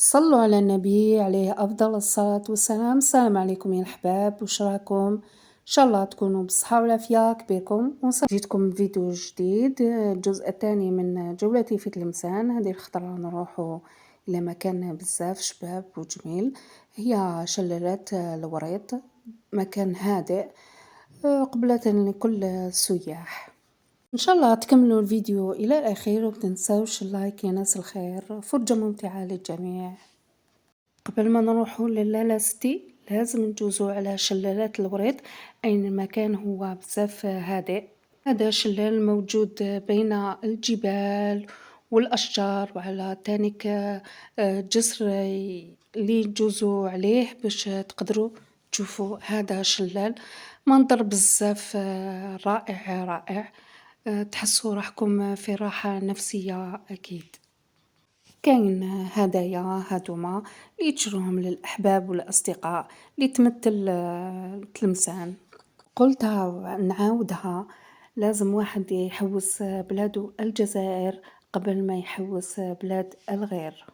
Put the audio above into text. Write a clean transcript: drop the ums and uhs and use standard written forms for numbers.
صلوا على النبي عليه أفضل الصلاة والسلام. السلام عليكم يا الأحباب، واش راكم؟ إن شاء الله تكونوا بالصحة والعافية. كبيركم جيتكم بفيديو جديد، الجزء الثاني من جولتي في تلمسان. هذه الخطرة نروحوا إلى مكان بزاف شباب وجميل، هي شلالات الوريط، مكان هادئ قبلة لكل السياح. ان شاء الله تكملوا الفيديو الى الاخير ومتنساوش اللايك يا ناس الخير، فرجة ممتعة للجميع. قبل ما نروحوا للالستي لازم نجوزوا على شلالات الوريط، اين المكان هو بزاف هادئ. هذا شلال موجود بين الجبال والاشجار، وعلى تانيك جسر اللي تجوزوا عليه باش تقدروا تشوفوا هذا شلال. منظر بزاف رائع رائع، تحسوا روحكم في راحة نفسية أكيد. كاين هدايا هادوما اللي تشروهم للأحباب والأصدقاء اللي تمثل تلمسان. قلتها نعاودها، لازم واحد يحوس بلادو الجزائر قبل ما يحوس بلاد الغير.